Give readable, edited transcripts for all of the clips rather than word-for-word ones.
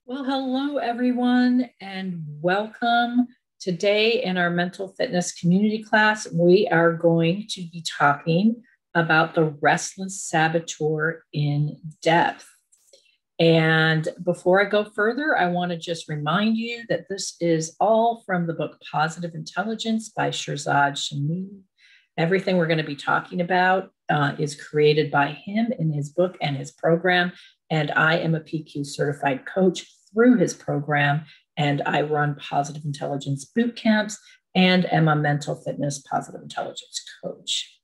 Well, hello, everyone, and welcome. Today, in our mental fitness community class, we are going to be talking about the restless saboteur in depth. And before I go further, I want to just remind you that this is all from the book Positive Intelligence by Shirzad Shamim. Everything we're going to be talking about is created by him in his book and his program. And I am a PQ certified coach through his program. And I run positive intelligence boot camps and am a mental fitness positive intelligence coach.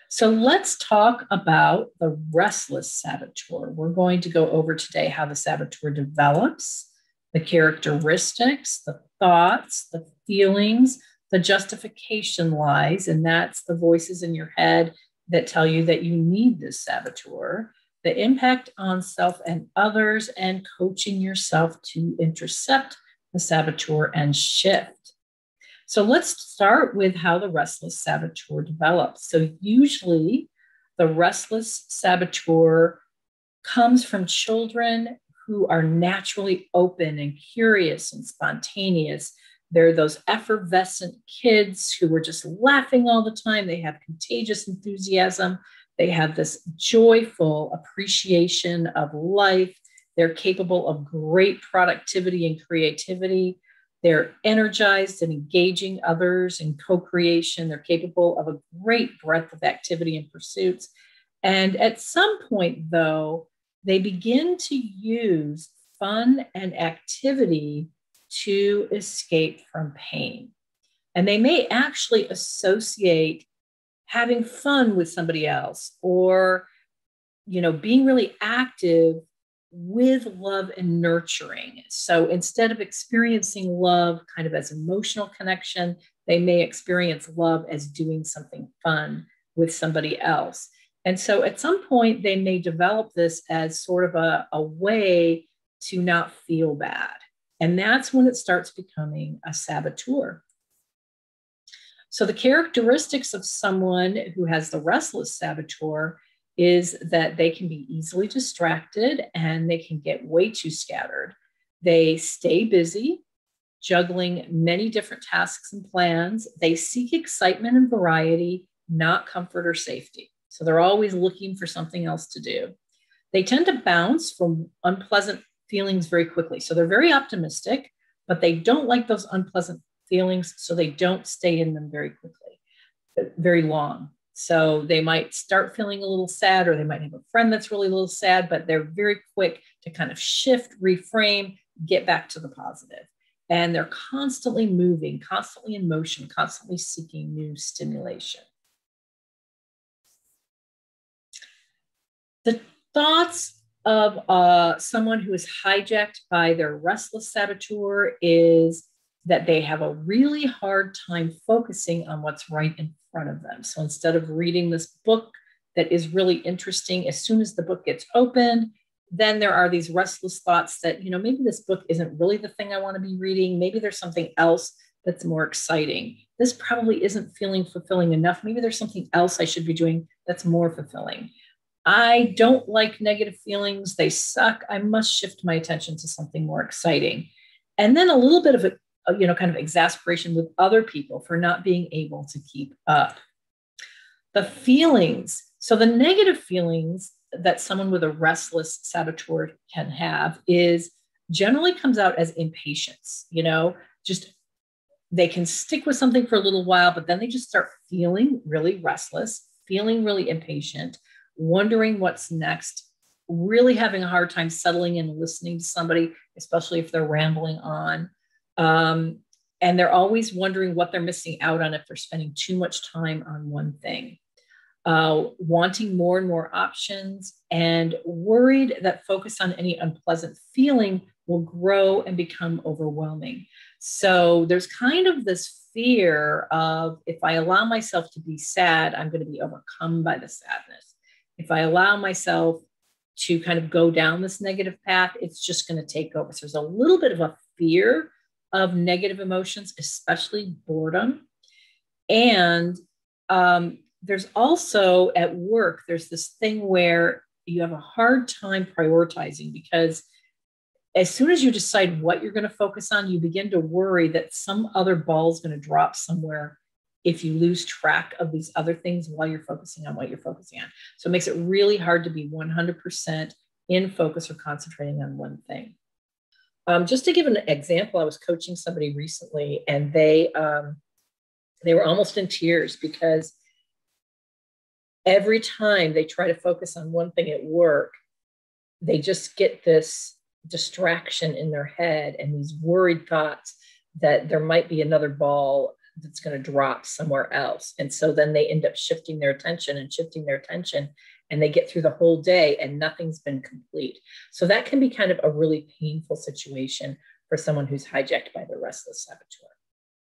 So let's talk about the restless saboteur. We're going to go over today how the saboteur develops, the characteristics, the thoughts, the feelings, the justification lies, and that's the voices in your head that tell you that you need this saboteur, the impact on self and others, and coaching yourself to intercept the saboteur and shift. So let's start with how the restless saboteur develops. So usually the restless saboteur comes from children who are naturally open and curious and spontaneous. They're those effervescent kids who are just laughing all the time. They have contagious enthusiasm. They have this joyful appreciation of life. They're capable of great productivity and creativity. They're energized and engaging others in co-creation. They're capable of a great breadth of activity and pursuits. And at some point, though, they begin to use fun and activity to escape from pain. And they may actually associate having fun with somebody else or, being really active with love and nurturing. So instead of experiencing love kind of as emotional connection, they may experience love as doing something fun with somebody else. And so at some point, they may develop this as sort of a way to not feel bad. And that's when it starts becoming a saboteur. So the characteristics of someone who has the restless saboteur is that they can be easily distracted and they can get way too scattered. They stay busy, juggling many different tasks and plans. They seek excitement and variety, not comfort or safety. So they're always looking for something else to do. They tend to bounce from unpleasant feelings very quickly. So they're very optimistic, but they don't like those unpleasant feelings, so they don't stay in them very quickly, very long. So they might start feeling a little sad, or they might have a friend that's really a little sad, but they're very quick to kind of shift, reframe, get back to the positive. And they're constantly moving, constantly in motion, constantly seeking new stimulation. The thoughts of someone who is hijacked by their restless saboteur is that they have a really hard time focusing on what's right in front of them. So instead of reading this book that is really interesting, as soon as the book gets opened, then there are these restless thoughts that, maybe this book isn't really the thing I want to be reading. Maybe there's something else that's more exciting. This probably isn't feeling fulfilling enough. Maybe there's something else I should be doing that's more fulfilling. I don't like negative feelings. They suck. I must shift my attention to something more exciting. And then a little bit of a kind of exasperation with other people for not being able to keep up. The feelings, so the negative feelings that someone with a restless saboteur can have is generally comes out as impatience, just they can stick with something for a little while, but then they just start feeling really restless, feeling really impatient, wondering what's next, really having a hard time settling in and listening to somebody, especially if they're rambling on. And they're always wondering what they're missing out on if they're spending too much time on one thing, wanting more and more options, and worried that focus on any unpleasant feeling will grow and become overwhelming. So there's kind of this fear of, if I allow myself to be sad, I'm going to be overcome by the sadness. If I allow myself to kind of go down this negative path, it's just going to take over. So there's a little bit of a fear of negative emotions, especially boredom. And there's also at work, there's this thing where you have a hard time prioritizing because as soon as you decide what you're going to focus on, you begin to worry that some other ball is going to drop somewhere if you lose track of these other things while you're focusing on what you're focusing on. So it makes it really hard to be 100% in focus or concentrating on one thing. Just to give an example, I was coaching somebody recently, and they were almost in tears because every time they try to focus on one thing at work, they just get this distraction in their head and these worried thoughts that there might be another ball that's going to drop somewhere else. And so then they end up shifting their attention, and they get through the whole day and nothing's been complete. So that can be kind of a really painful situation for someone who's hijacked by the restless saboteur.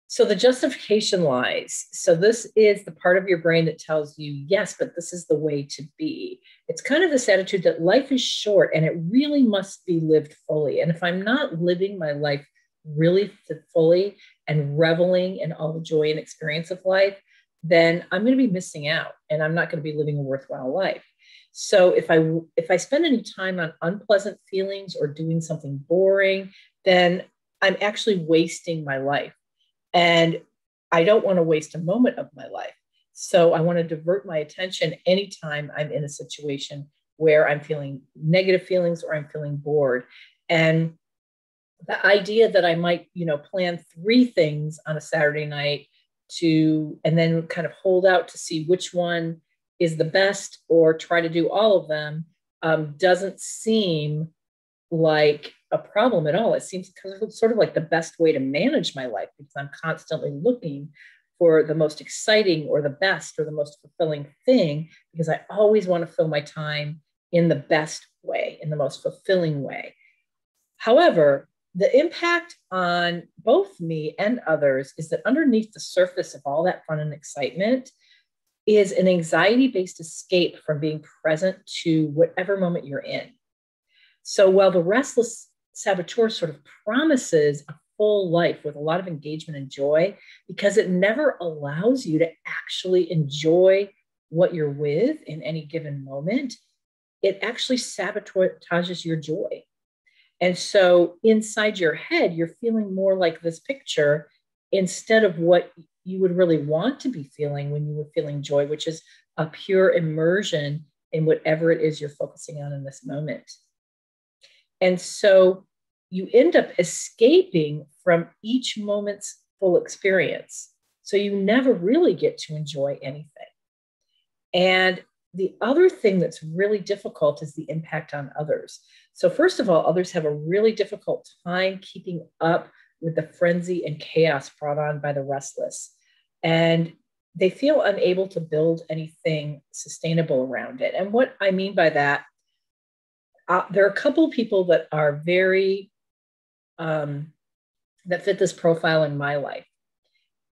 So the justification lies. So this is the part of your brain that tells you, yes, but this is the way to be. It's kind of this attitude that life is short and it really must be lived fully. And if I'm not living my life really fully and reveling in all the joy and experience of life, then I'm going to be missing out and I'm not going to be living a worthwhile life. So if I spend any time on unpleasant feelings or doing something boring, then I'm actually wasting my life. And I don't want to waste a moment of my life. So I want to divert my attention anytime I'm in a situation where I'm feeling negative feelings or I'm feeling bored. And the idea that I might, plan 3 things on a Saturday night and then kind of hold out to see which one is the best or try to do all of them doesn't seem like a problem at all. It seems sort of like the best way to manage my life, because I'm constantly looking for the most exciting or the best or the most fulfilling thing, because I always want to fill my time in the best way, in the most fulfilling way. However, the impact on both me and others is that underneath the surface of all that fun and excitement is an anxiety-based escape from being present to whatever moment you're in. So while the restless saboteur sort of promises a full life with a lot of engagement and joy, because it never allows you to actually enjoy what you're with in any given moment, it actually sabotages your joy. And so inside your head, you're feeling more like this picture instead of what you would really want to be feeling when you were feeling joy, which is a pure immersion in whatever it is you're focusing on in this moment. And so you end up escaping from each moment's full experience. So you never really get to enjoy anything. And the other thing that's really difficult is the impact on others. So first of all, others have a really difficult time keeping up with the frenzy and chaos brought on by the restless. And they feel unable to build anything sustainable around it. And what I mean by that, there are a couple of people that are very, that fit this profile in my life.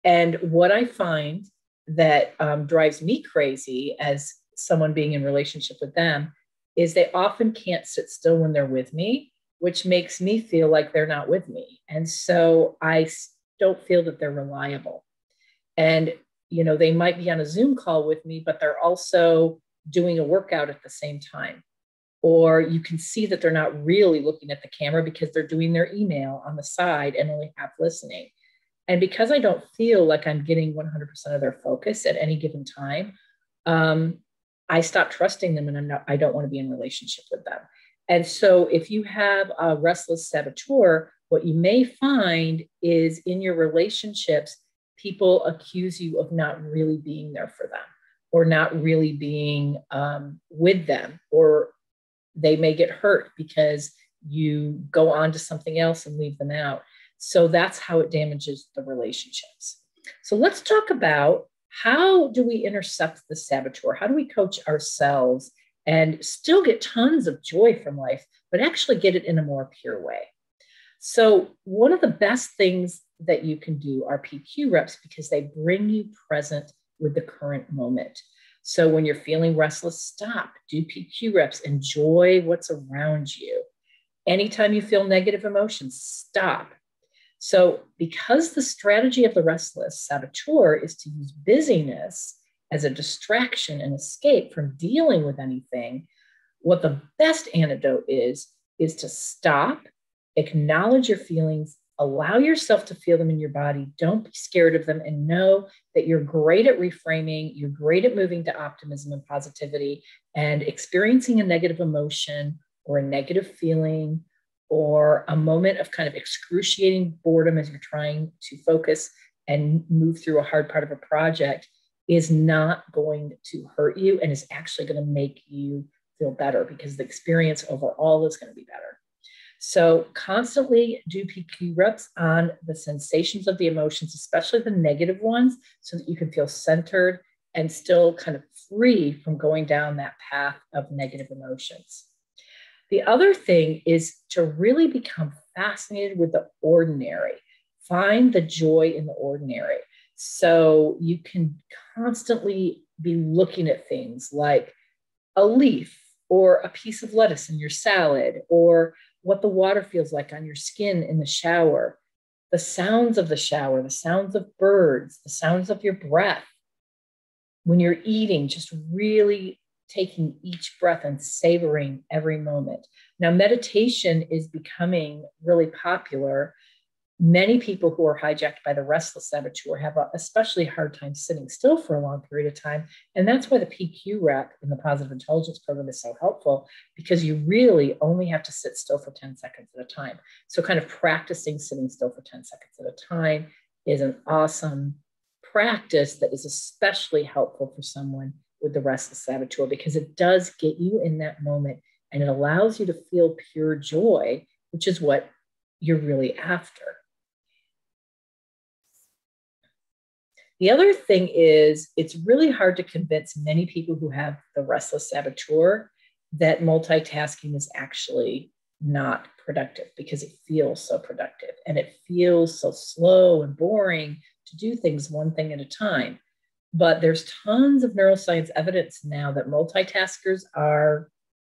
And what I find that drives me crazy as someone being in relationship with them is they often can't sit still when they're with me, which makes me feel like they're not with me. And so I don't feel that they're reliable. And, they might be on a Zoom call with me, but they're also doing a workout at the same time. Or you can see that they're not really looking at the camera because they're doing their email on the side and only half listening. And because I don't feel like I'm getting 100% of their focus at any given time, I stop trusting them and I don't want to be in relationship with them. And so if you have a restless saboteur, what you may find is in your relationships, people accuse you of not really being there for them or not really being with them, or they may get hurt because you go on to something else and leave them out. So that's how it damages the relationships. So let's talk about how do we intercept the saboteur? How do we coach ourselves and still get tons of joy from life, but actually get it in a more pure way? So one of the best things that you can do are PQ reps because they bring you present with the current moment. So when you're feeling restless, stop, do PQ reps, enjoy what's around you. Anytime you feel negative emotions, stop. So because the strategy of the restless saboteur is to use busyness as a distraction and escape from dealing with anything, what the best antidote is to stop Acknowledge your feelings, allow yourself to feel them in your body. Don't be scared of them, and know that you're great at reframing. You're great at moving to optimism and positivity, and experiencing a negative emotion or a negative feeling or a moment of kind of excruciating boredom as you're trying to focus and move through a hard part of a project is not going to hurt you and is actually going to make you feel better, because the experience overall is going to be better. So constantly do PQ reps on the sensations of the emotions, especially the negative ones, so that you can feel centered and still kind of free from going down that path of negative emotions. The other thing is to really become fascinated with the ordinary. Find the joy in the ordinary. So you can constantly be looking at things like a leaf or a piece of lettuce in your salad, or what the water feels like on your skin in the shower, the sounds of the shower, the sounds of birds, the sounds of your breath. When you're eating, just really taking each breath and savoring every moment. Now, meditation is becoming really popular. Many people who are hijacked by the restless saboteur have a especially hard time sitting still for a long period of time. And that's why the PQ rep in the positive intelligence program is so helpful, because you really only have to sit still for 10 seconds at a time. So kind of practicing sitting still for 10 seconds at a time is an awesome practice that is especially helpful for someone with the restless saboteur, because it does get you in that moment and it allows you to feel pure joy, which is what you're really after. The other thing is, it's really hard to convince many people who have the restless saboteur that multitasking is actually not productive, because it feels so productive and it feels so slow and boring to do things one thing at a time. But there's tons of neuroscience evidence now that multitaskers are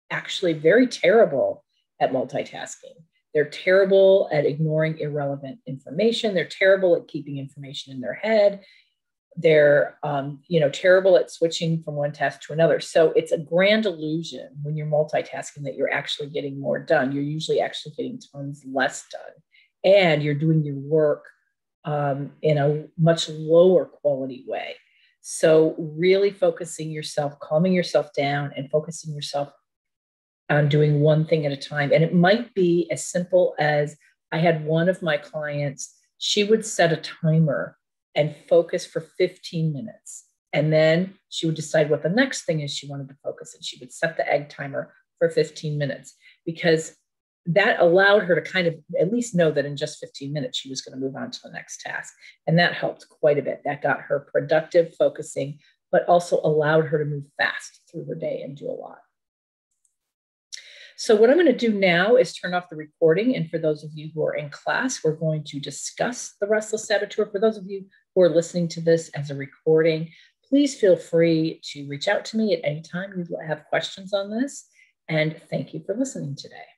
actually very terrible at multitasking. They're terrible at ignoring irrelevant information. They're terrible at keeping information in their head. They're terrible at switching from one task to another. So it's a grand illusion when you're multitasking that you're actually getting more done. You're usually actually getting tons less done, and you're doing your work in a much lower quality way. So really focusing yourself, calming yourself down, and focusing yourself on doing one thing at a time. And it might be as simple as, I had one of my clients, she would set a timer and focus for 15 minutes. And then she would decide what the next thing is she wanted to focus on. She would set the egg timer for 15 minutes, because that allowed her to kind of at least know that in just 15 minutes, she was going to move on to the next task. And that helped quite a bit. That got her productive focusing, but also allowed her to move fast through her day and do a lot. So what I'm going to do now is turn off the recording. And for those of you who are in class, we're going to discuss the restless saboteur. For those of you who are listening to this as a recording, please feel free to reach out to me at any time you have questions on this. And thank you for listening today.